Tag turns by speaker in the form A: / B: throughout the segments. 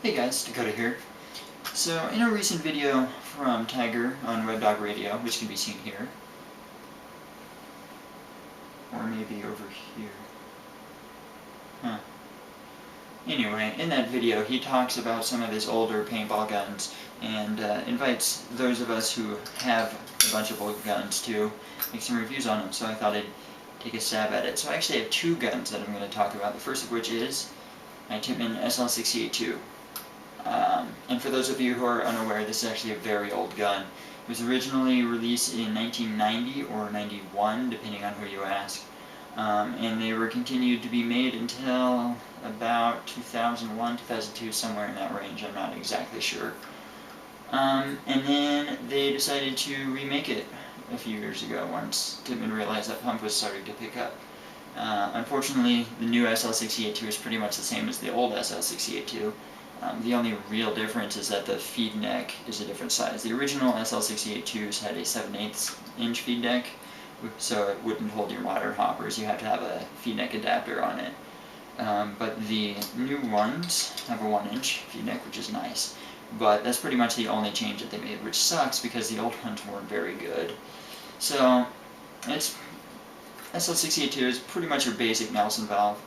A: Hey guys, Dakota here. So, in a recent video from Tiger on Web Dog Radio, which can be seen here, or maybe over here. Anyway, in that video he talks about some of his older paintball guns and invites those of us who have a bunch of old guns to make some reviews on them, so I thought I'd take a stab at it. So I actually have two guns that I'm going to talk about, the first of which is my Tippmann SL68 II. And for those of you who are unaware, this is actually a very old gun. It was originally released in 1990 or 91, depending on who you ask. And they were continued to be made until about 2001, 2002, somewhere in that range. I'm not exactly sure. And then they decided to remake it a few years ago once Tippmann realized that pump was starting to pick up. Unfortunately, the new SL68 II is pretty much the same as the old SL68 II. The only real difference is that the feed neck is a different size. The original SL68 IIs had a 7/8 inch feed neck, so it wouldn't hold your modern hoppers. You have to have a feed neck adapter on it. But the new ones have a 1-inch feed neck, which is nice. But that's pretty much the only change that they made, which sucks because the old ones weren't very good. So, SL68 II is pretty much your basic Nelson valve,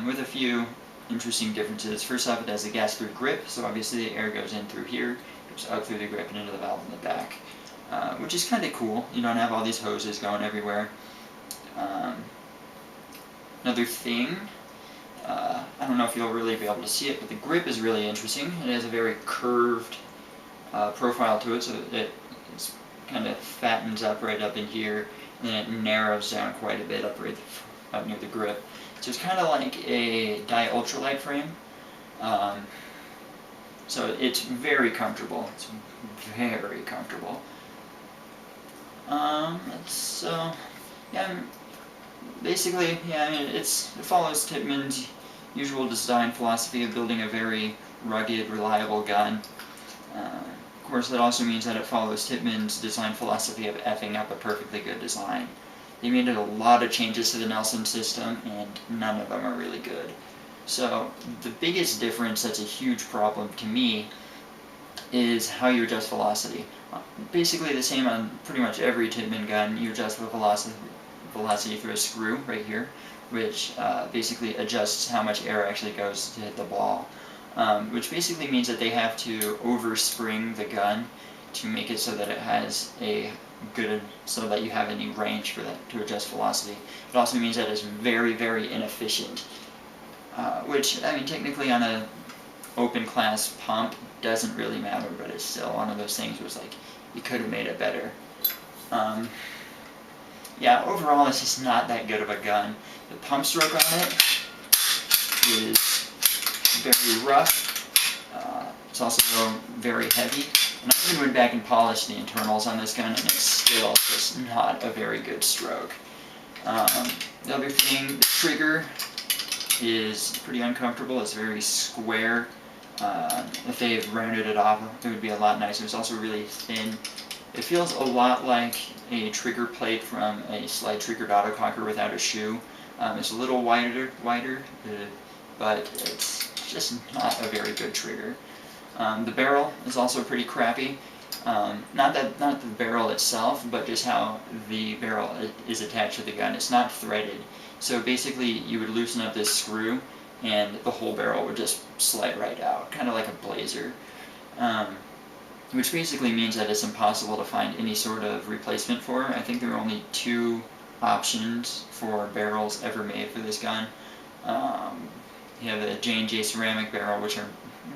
A: with a few interesting differences. First off, it has a gas-through grip, so obviously the air goes in through here, goes out through the grip and into the valve in the back, which is kind of cool. You don't have all these hoses going everywhere. Another thing, I don't know if you'll really be able to see it, but the grip is really interesting. It has a very curved profile to it, so it kind of fattens up right up in here, and then it narrows down quite a bit up near the grip. So it's kind of like a dye ultralight frame. So it's very comfortable. It's very comfortable. Basically, it follows Tippmann's usual design philosophy of building a very rugged, reliable gun. Of course, that also means that it follows Tippmann's design philosophy of effing up a perfectly good design. They made a lot of changes to the Nelson system, and none of them are really good. So the biggest difference that's a huge problem to me is how you adjust velocity. Basically the same on pretty much every Tippmann gun. You adjust the velocity through a screw right here, which basically adjusts how much air actually goes to hit the ball. Which basically means that they have to overspring the gun to make it so that it has so that you have any range for that to adjust velocity. It also means that it's very, very inefficient, which, I mean, technically on a open class pump doesn't really matter, but it's still one of those things where it's like, you could have made it better. Yeah, overall it's just not that good of a gun. The pump stroke on it is very rough. It's also very heavy. And I even went back and polished the internals on this gun, and it's still just not a very good stroke. The other thing, the trigger is pretty uncomfortable. It's very square. If they had rounded it off, it would be a lot nicer. It's also really thin. It feels a lot like a trigger plate from a slide triggered autococker without a shoe. It's a little wider, but it's just not a very good trigger. The barrel is also pretty crappy. Not the barrel itself, but just how the barrel is attached to the gun. It's not threaded. So basically you would loosen up this screw and the whole barrel would just slide right out, kind of like a blazer. Which basically means that it's impossible to find any sort of replacement for. I think there are only 2 options for barrels ever made for this gun. You have a J&J ceramic barrel, which are,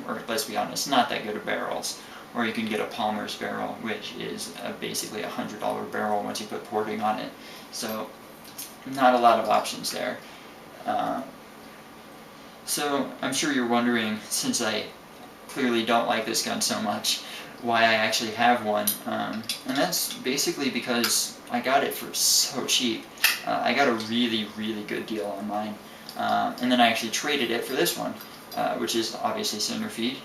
A: or let's be honest, not that good of barrels. Or you can get a Palmer's barrel, which is basically a $100 barrel once you put porting on it. So, not a lot of options there. So, I'm sure you're wondering, since I clearly don't like this gun so much, why I actually have one. And that's basically because I got it for so cheap. I got a really, really good deal on mine. And then I actually traded it for this one, which is obviously centerfeed.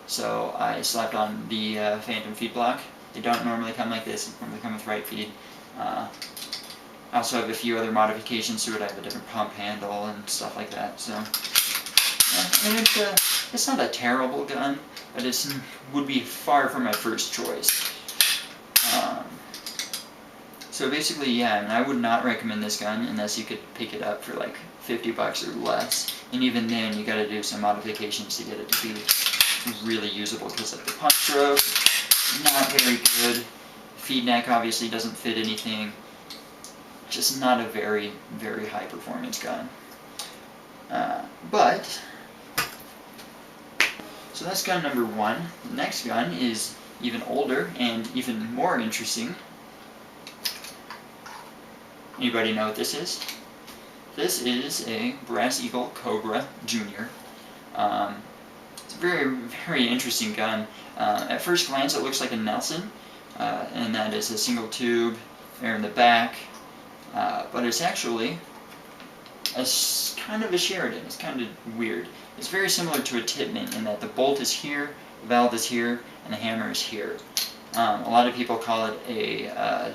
A: So I slapped on the Phantom feedblock. They don't normally come like this, they normally come with right feed. I also have a few other modifications to it. I have a different pump handle and stuff like that. So, yeah, I mean, It's not a terrible gun, but it would be far from my first choice. So basically, yeah, and I would not recommend this gun unless you could pick it up for like $50 or less. And even then, you got to do some modifications to get it to be really usable, because like the pump stroke, not very good. Feed neck obviously doesn't fit anything. Just not a very, very high performance gun. So that's gun number one. The next gun is even older and even more interesting. Anybody know what this is? This is a Brass Eagle Cobra Jr. It's a very, very interesting gun. At first glance, it looks like a Nelson, and that is a single tube air in the back, but it's actually kind of a Sheridan. It's kind of weird. It's very similar to a Tippmann in that the bolt is here, the valve is here, and the hammer is here. A lot of people call it a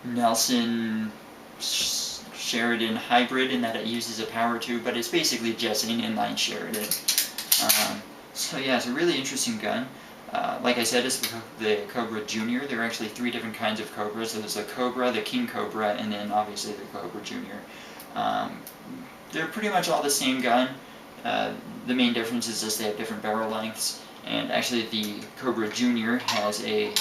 A: Nelson Sheridan hybrid in that it uses a power tube, but it's basically just an inline Sheridan. So yeah, it's a really interesting gun. Like I said, it's the Cobra Jr. There are actually 3 different kinds of Cobras. There's the Cobra, the King Cobra, and then obviously the Cobra Jr. They're pretty much all the same gun. The main difference is just they have different barrel lengths, and actually the Cobra Jr. has a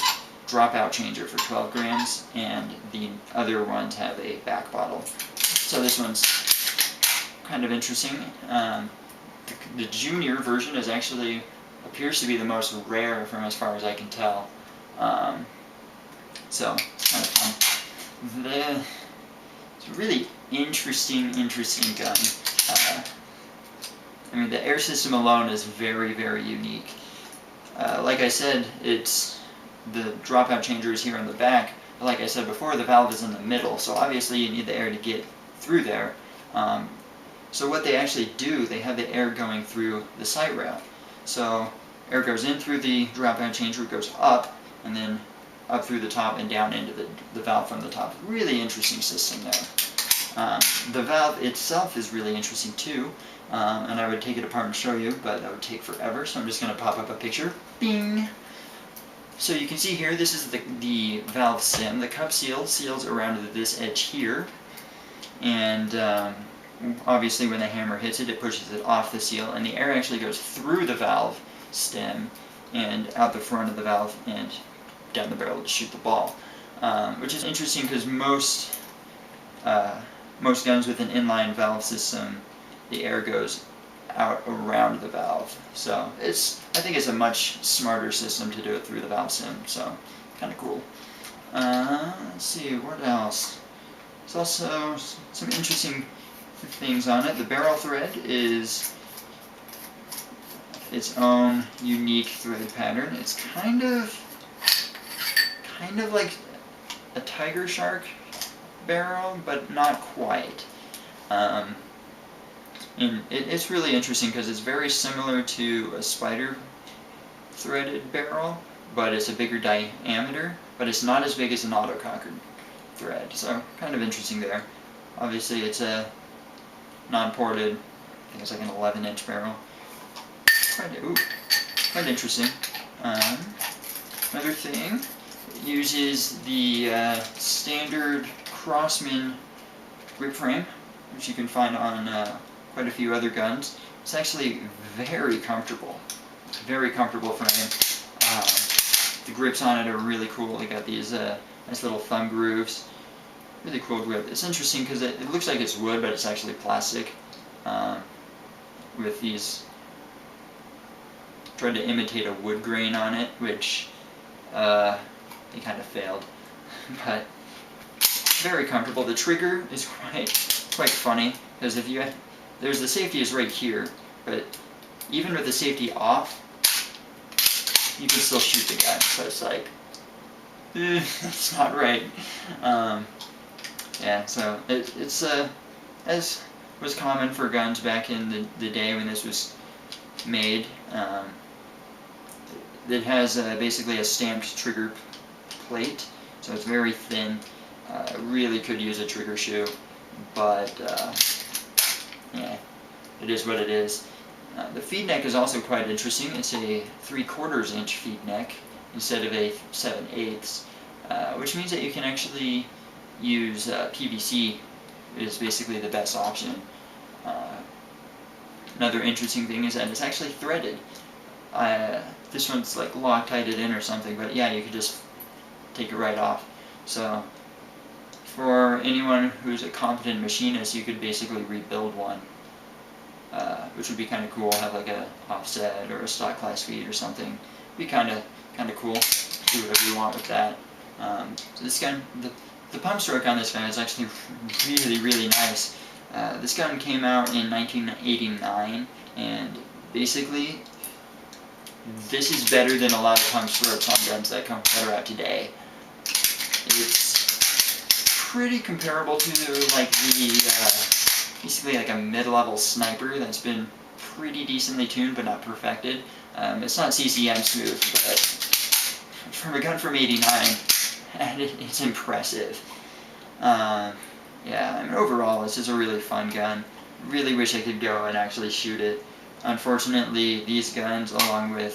A: dropout changer for 12 grams, and the other ones have a back bottle. So this one's kind of interesting. The Junior version is actually appears to be the most rare from as far as I can tell. So it's kind of fun. It's a really interesting gun. I mean, the air system alone is very, very unique. Like I said, the dropout changer is here on the back, but like I said before, the valve is in the middle, so obviously you need the air to get through there. So what they actually do, they have the air going through the sight rail. So air goes in through the dropout changer, goes up, and then up through the top and down into the valve from the top. Really interesting system there. The valve itself is really interesting too, and I would take it apart and show you, but that would take forever, so I'm just going to pop up a picture. Bing! So you can see here, this is the valve stem. The cup seal seals around this edge here, and obviously when the hammer hits it, it pushes it off the seal, and the air actually goes through the valve stem and out the front of the valve and down the barrel to shoot the ball, which is interesting because most guns with an inline valve system, the air goes out around the valve. So I think it's a much smarter system to do it through the valve stem. So kind of cool. Let's see, what else? There's also some interesting things on it. The barrel thread is its own unique thread pattern. It's kind of like a tiger shark barrel, but not quite. And it's really interesting because it's very similar to a spyder threaded barrel, but it's a bigger diameter, but it's not as big as an autococker thread, so kind of interesting there. Obviously it's a non-ported, I think it's like an 11-inch barrel. Quite interesting. Another thing, it uses the standard Crossman grip frame, which you can find on quite a few other guns. It's actually very comfortable. Very comfortable frame. The grips on it are really cool. They got these nice little thumb grooves. Really cool grip. It's interesting because it looks like it's wood, but it's actually plastic. With these, tried to imitate a wood grain on it, which they kind of failed. But very comfortable. The trigger is quite funny because there's the safety is right here, but even with the safety off, you can still shoot the gun. So it's like, it's not right. Yeah, so it's as was common for guns back in the day when this was made. It has basically a stamped trigger plate, so it's very thin. Really could use a trigger shoe, but yeah, it is what it is. The feed neck is also quite interesting. It's a 3/4 inch feed neck instead of a 7/8, which means that you can actually use PVC is basically the best option. Another interesting thing is that it's actually threaded. This one's like Loctited in or something, but yeah, you could just take it right off. So for anyone who's a competent machinist, you could basically rebuild one, which would be kind of cool. Have like a offset or a stock class feed or something. Be kind of cool. Do whatever you want with that. So this gun, the pump stroke on this gun is actually really nice. This gun came out in 1989, and basically this is better than a lot of pump strokes on guns that are out today. It's pretty comparable to like basically like a mid-level sniper that's been pretty decently tuned but not perfected. It's not CCM smooth, but from a gun from '89, it's impressive. Yeah, I mean, overall, this is a really fun gun. Really wish I could go and actually shoot it. Unfortunately, these guns, along with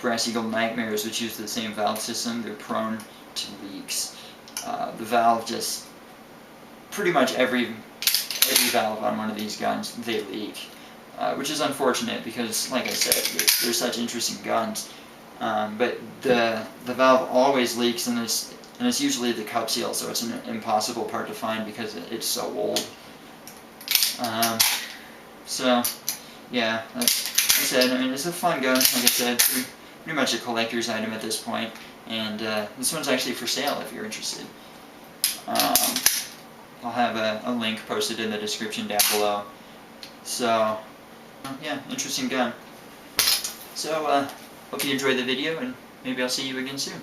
A: Brass Eagle Nightmares, which use the same valve system, they're prone to leaks. The valve just, pretty much every valve on one of these guns, they leak. Which is unfortunate because, like I said, they're such interesting guns. But the valve always leaks, and it's usually the cup seal, so it's an impossible part to find because it's so old. So, yeah, like I said, I mean, it's a fun gun, like I said, pretty much a collector's item at this point, and this one's actually for sale if you're interested. I'll have a link posted in the description down below. So, yeah, interesting gun. So, hope you enjoyed the video, and maybe I'll see you again soon.